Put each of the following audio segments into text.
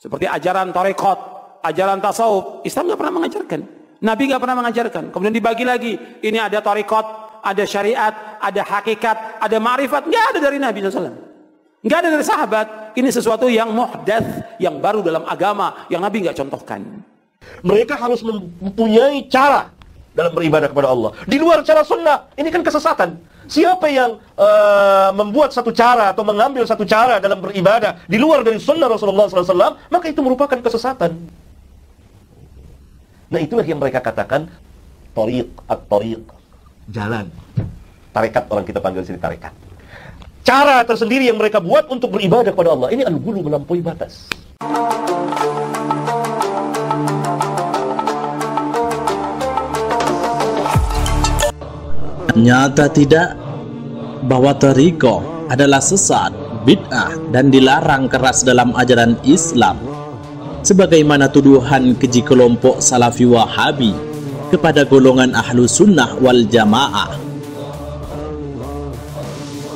Seperti ajaran tarekat, ajaran tasawuf, Islam nggak pernah mengajarkan. Nabi nggak pernah mengajarkan. Kemudian dibagi lagi, ini ada tarekat, ada syariat, ada hakikat, ada ma'rifat. Nggak ada dari Nabi SAW. Nggak ada dari sahabat. Ini sesuatu yang muhdats, yang baru dalam agama, yang Nabi nggak contohkan. Mereka harus mempunyai cara dalam beribadah kepada Allah. Di luar cara sunnah, ini kan kesesatan. Siapa yang membuat satu cara atau mengambil satu cara dalam beribadah di luar dari sunnah Rasulullah SAW, maka itu merupakan kesesatan. Nah, itulah yang mereka katakan tariq, at-tariq, jalan. Tarekat, orang kita panggil sini tarekat. Cara tersendiri yang mereka buat untuk beribadah kepada Allah. Ini al-ghulu, melampaui batas. Nyata tidak bahwa tariqah adalah sesat, bid'ah, dan dilarang keras dalam ajaran Islam, sebagaimana tuduhan keji kelompok Salafi Wahabi kepada golongan ahlu sunnah wal jamaah.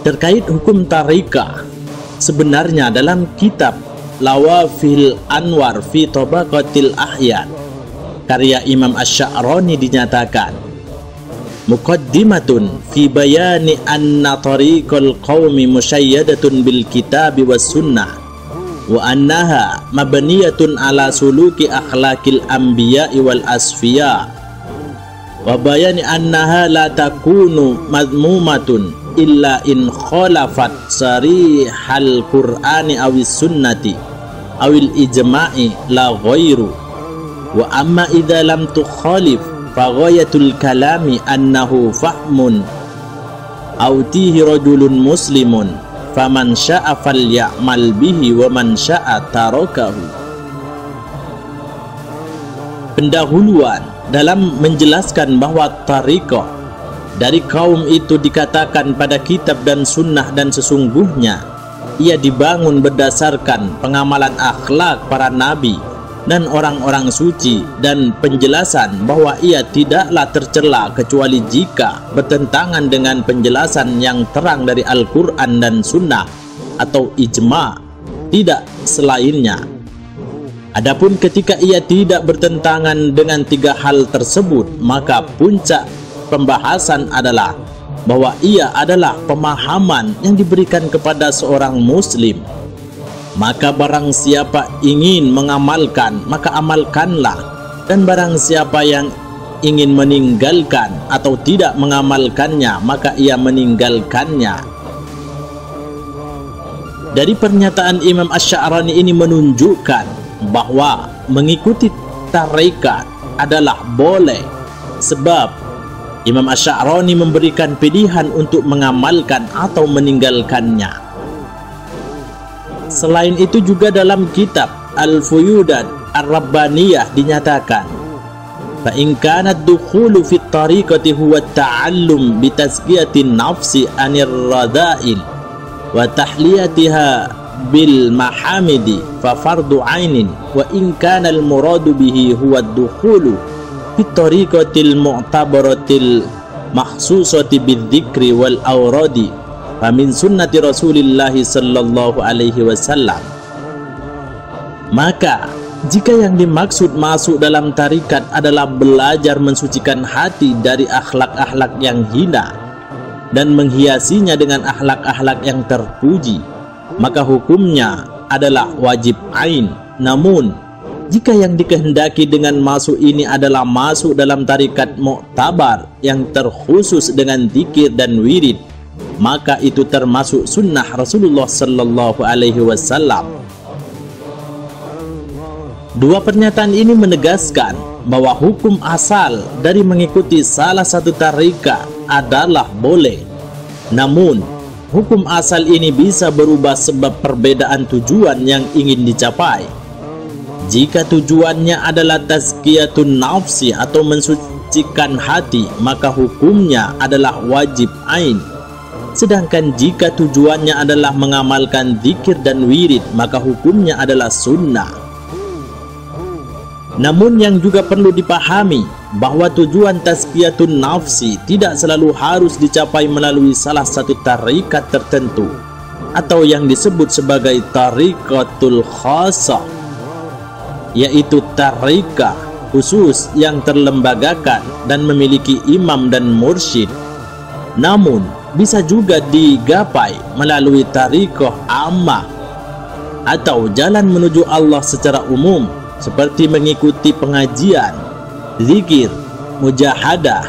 Terkait hukum tariqah, sebenarnya dalam kitab Lawafil Anwar fi Tabaqatil Ahyan karya Imam Asy-Sya'rani dinyatakan, muqaddimatun fi bayani anna tariqal qaumi musyayyadatun bil kitabi was sunnah wa annaha mabniyatun ala suluki akhlaqil anbiya'i wal asfiya wa bayani annaha la takunu madmumatun illa in khalafat sarihal qur'ani awis sunnati awil ijma'i la ghairu wa amma idza lam tukhalif faghayatul kalami annahu fahmun autihi rajulun muslimun faman sya'a falyamal bihi wa man sya'a tarakahu. Pendahuluan dalam menjelaskan bahwa tariqah dari kaum itu dikatakan pada kitab dan sunnah, dan sesungguhnya ia dibangun berdasarkan pengamalan akhlak para nabi dan orang-orang suci, dan penjelasan bahwa ia tidaklah tercela kecuali jika bertentangan dengan penjelasan yang terang dari Al-Quran dan Sunnah atau ijma', tidak selainnya. Adapun ketika ia tidak bertentangan dengan tiga hal tersebut, maka puncak pembahasan adalah bahwa ia adalah pemahaman yang diberikan kepada seorang muslim. Maka barang siapa ingin mengamalkan, maka amalkanlah, dan barang siapa yang ingin meninggalkan atau tidak mengamalkannya, maka ia meninggalkannya. Dari pernyataan Imam Asy-Sya'rani ini menunjukkan bahwa mengikuti tarekat adalah boleh, sebab Imam Asy-Sya'rani memberikan pilihan untuk mengamalkan atau meninggalkannya. Selain itu juga dalam kitab Al-Fuyudat Ar-Rabbaniyah dinyatakan, fa in kana ad-dukhulu fi at-tariqati huwa at-ta'allum bi tazkiyatin nafsi anir rada'il wa tahliyatiha bil mahamidi fa fardu 'ainin, wa in kana al-muradu bihi huwa ad-dukhulu fi at-tariqatil mu'tabaratil makhsusati bidzikri wal awradi famin sunnati Rasulillah sallallahu alaihi wasallam. Maka jika yang dimaksud masuk dalam tarikat adalah belajar mensucikan hati dari akhlak-akhlak yang hina dan menghiasinya dengan akhlak-akhlak yang terpuji, maka hukumnya adalah wajib ain. Namun jika yang dikehendaki dengan masuk ini adalah masuk dalam tarikat mu'tabar yang terkhusus dengan zikir dan wirid, maka itu termasuk sunnah Rasulullah sallallahu alaihi wasallam. Dua pernyataan ini menegaskan bahwa hukum asal dari mengikuti salah satu tarikat adalah boleh. Namun, hukum asal ini bisa berubah sebab perbedaan tujuan yang ingin dicapai. Jika tujuannya adalah tazkiyatun nafsi atau mensucikan hati, maka hukumnya adalah wajib ain. Sedangkan jika tujuannya adalah mengamalkan zikir dan wirid, maka hukumnya adalah sunnah. Namun yang juga perlu dipahami bahwa tujuan tazkiyatun nafsi tidak selalu harus dicapai melalui salah satu tarikat tertentu atau yang disebut sebagai tariqatul khasah. yaitu tarikah khusus yang terlembagakan dan memiliki imam dan mursyid. Namun bisa juga digapai melalui tarikah ammah atau jalan menuju Allah secara umum, seperti mengikuti pengajian, zikir, mujahadah,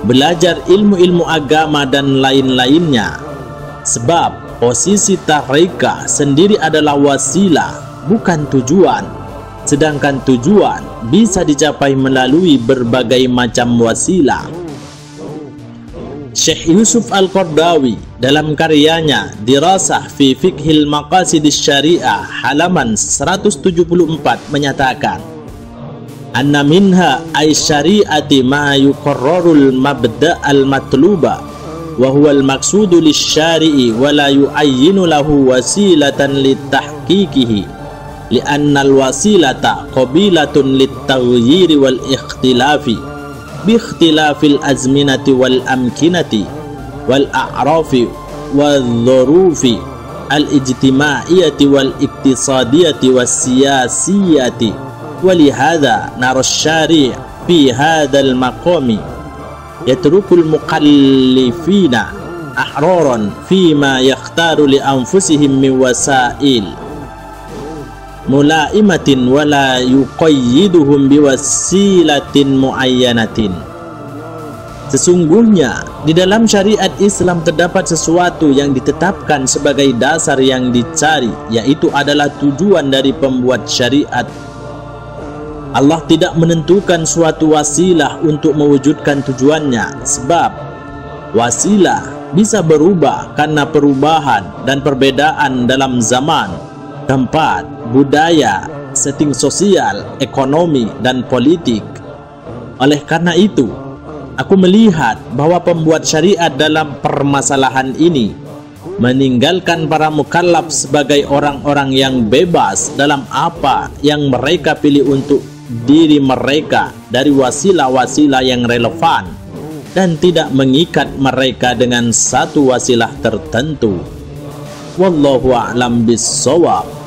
belajar ilmu-ilmu agama dan lain-lainnya. Sebab posisi tarikah sendiri adalah wasilah, bukan tujuan. Sedangkan tujuan bisa dicapai melalui berbagai macam wasilah. Syekh Yusuf Al-Qardawi dalam karyanya Dirasah fi Fiqhil Maqasidis Syariah halaman 174 menyatakan, anna minha ay syari'ati ma yuqarrarul mabda' al-matluba wa huwa al-maqsudu lisyari'i wa la yu'ayyinu lahu wasilatan litahqiqihi li'anna al-wasilata qabilatun lit-taghyiri wal ikhtilafi biikhtilafil azminati wal amkinati wal a'rafi wal dhurufi al ijtimaiyati wal iktisadiyati was siyasiyati. Walihada nara syari' fi hadzal maqami yatrukul muqallifina ahraran fima yakhtaru li anfusihim min wasail mulaimatin wala yuqayyiduhum biwasilatin muayyanatin. Sesungguhnya di dalam syariat Islam terdapat sesuatu yang ditetapkan sebagai dasar yang dicari, yaitu adalah tujuan dari pembuat syariat. Allah tidak menentukan suatu wasilah untuk mewujudkan tujuannya, sebab wasilah bisa berubah karena perubahan dan perbedaan dalam zaman, tempat, budaya, setting sosial, ekonomi, dan politik. Oleh karena itu, aku melihat bahwa pembuat syariat dalam permasalahan ini meninggalkan para mukallaf sebagai orang-orang yang bebas dalam apa yang mereka pilih untuk diri mereka dari wasilah-wasilah yang relevan dan tidak mengikat mereka dengan satu wasilah tertentu. Wallahu a'lam bissawab.